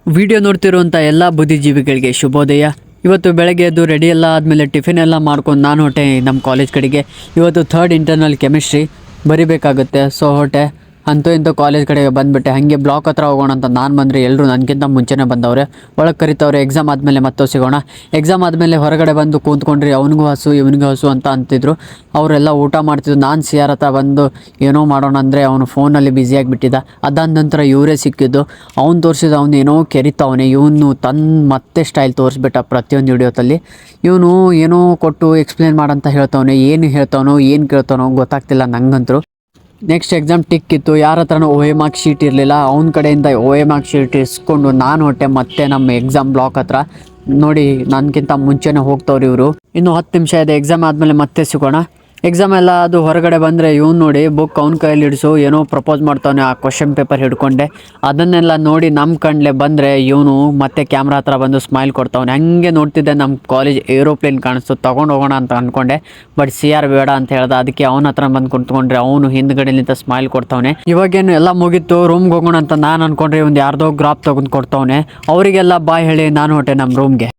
Video ನೋಡ್ತಿರುವಂಥ ಎಲ್ಲ ಬುದ್ಧಿಜೀವಿಗಳಿಗೆ ಶುಭೋದಯ. ಇವತ್ತು ಬೆಳಗ್ಗೆ ಎದ್ದು ರೆಡಿ ಎಲ್ಲ ಆದಮೇಲೆ ಟಿಫಿನ್ ಎಲ್ಲ ಮಾಡ್ಕೊಂಡು ನಾನು ಹೊಟ್ಟೆ ನಮ್ಮ ಕಾಲೇಜ್ ಕಡೆಗೆ. ಇವತ್ತು ಥರ್ಡ್ ಇಂಟರ್ನಲ್ ಕೆಮಿಸ್ಟ್ರಿ ಬರಿಬೇಕಾಗುತ್ತೆ. ಸೊ ಹೊಟ್ಟೆ ಅಂತೂ ಇಂತೂ ಕಾಲೇಜ್ ಕಡೆಗೆ ಬಂದುಬಿಟ್ಟೆ. ಹಾಗೆ ಬ್ಲಾಕ್ ಹತ್ರ ಹೋಗೋಣ ಅಂತ ನಾನು ಬಂದರೆ ಎಲ್ಲರೂ ನನಗಿಂತ ಮುಂಚೆನೇ ಬಂದವ್ರೆ. ಒಳಗೆ ಕರಿತವ್ರೆ. ಎಕ್ಸಾಮ್ ಆದಮೇಲೆ ಮತ್ತೆ ಸಿಗೋಣ. ಎಕ್ಸಾಮ್ ಆದಮೇಲೆ ಹೊರಗಡೆ ಬಂದು ಕೂತ್ಕೊಂಡ್ರಿ. ಅವನಿಗೂ ಹಸು ಇವನಿಗೂ ಹಸು ಅಂತ ಅಂತಿದ್ರು. ಅವರೆಲ್ಲ ಊಟ ಮಾಡ್ತಿದ್ರು. ನಾನು ಸಿ ಆರ್ ಹತ್ರ ಬಂದು ಏನೋ ಮಾಡೋಣ ಅಂದರೆ ಅವನು ಫೋನಲ್ಲಿ ಬ್ಯುಸಿಯಾಗಿಬಿಟ್ಟಿದ್ದ. ಅದಾದ ನಂತರ ಇವರೇ ಸಿಕ್ಕಿದ್ದು. ಅವ್ನು ತೋರಿಸಿದ ಅವ್ನು ಏನೋ ಕೆರಿತಾವನೆ. ಇವನು ಮತ್ತೆ ಸ್ಟೈಲ್ ತೋರಿಸ್ಬಿಟ್ಟ ಪ್ರತಿಯೊಂದು ವಿಡಿಯೋದಲ್ಲಿ. ಇವನು ಏನೋ ಕೊಟ್ಟು ಎಕ್ಸ್ಪ್ಲೇನ್ ಮಾಡಂತ ಹೇಳ್ತಾವನೆ. ಏನು ಹೇಳ್ತಾವನೋ ಏನು ಕೇಳ್ತಾವನೋ ಗೊತ್ತಾಗ್ತಿಲ್ಲ ನಂಗಂತರು. ನೆಕ್ಸ್ಟ್ ಎಕ್ಸಾಮ್ ಟಿಕ್ ಇತ್ತು. ಯಾರ ಹತ್ರನೂ ಓ ಎ ಮಾರ್ಕ್ ಶೀಟ್ ಇರಲಿಲ್ಲ. ಅವನ ಕಡೆಯಿಂದ ಓ ಎ ಮಾರ್ಕ್ ಶೀಟ್ ಇಸ್ಕೊಂಡು ನಾನು ಹೊಟ್ಟೆ ಮತ್ತೆ ನಮ್ಮ ಎಕ್ಸಾಮ್ ಬ್ಲಾಕ್ ಹತ್ರ. ನೋಡಿ ನನಗಿಂತ ಮುಂಚೆನೇ ಹೋಗ್ತವ್ರು ಇವರು. ಇನ್ನು 10 ನಿಮಿಷ ಇದೆ. ಎಕ್ಸಾಮ್ ಆದಮೇಲೆ ಮತ್ತೆ ಸಿಗೋಣ. ಎಕ್ಸಾಮ್ ಎಲ್ಲ ಅದು ಹೊರಗಡೆ ಬಂದರೆ ಇವ್ನು ನೋಡಿ ಬುಕ್ ಅವ್ನ ಕೈಯಲ್ಲಿ ಹಿಡಿಸು ಏನೋ ಪ್ರಪೋಸ್ ಮಾಡ್ತಾವನೆ. ಆ ಕ್ವಶನ್ ಪೇಪರ್ ಹಿಡ್ಕೊಂಡೆ ಅದನ್ನೆಲ್ಲ ನೋಡಿ ನಮ್ಮ ಕಣ್ಲೆ ಬಂದರೆ ಇವನು ಮತ್ತೆ ಕ್ಯಾಮ್ರಾ ಹತ್ರ ಬಂದು ಸ್ಮೈಲ್ ಕೊಡ್ತಾವನೆ. ಹಂಗೆ ನೋಡ್ತಿದ್ದೆ ನಮ್ಮ ಕಾಲೇಜ್ ಏರೋಪ್ಲೇನ್ ಕಾಣಿಸ್ತು. ತೊಗೊಂಡು ಹೋಗೋಣ ಅಂತ ಅಂದ್ಕೊಂಡೆ. ಬಟ್ ಸಿ ಆರ್ ಬೇಡ ಅಂತ ಹೇಳ್ದೆ. ಅದಕ್ಕೆ ಅವನ ಹತ್ರ ಬಂದು ಕುಂತ್ಕೊಂಡ್ರೆ ಅವನು ಹಿಂದ್ಗಡೆಲಿಂದ ಸ್ಮೈಲ್ ಕೊಡ್ತಾವನೆ. ಇವಾಗೇನು ಎಲ್ಲ ಮುಗೀತು. ರೂಮ್ಗೆ ಹೋಗೋಣ ಅಂತ ನಾನು ಅಂದ್ಕೊಂಡ್ರೆ ಒಂದು ಯಾರ್ದೋ ಗ್ರಾಪ್ ತೆಗೆದು ಕೊಡ್ತಾವನೆ. ಅವರಿಗೆಲ್ಲ ಬಾಯ್ ಹೇಳಿ ನಾನು ಹೊಟ್ಟೆ ನಮ್ಮ ರೂಮ್ಗೆ.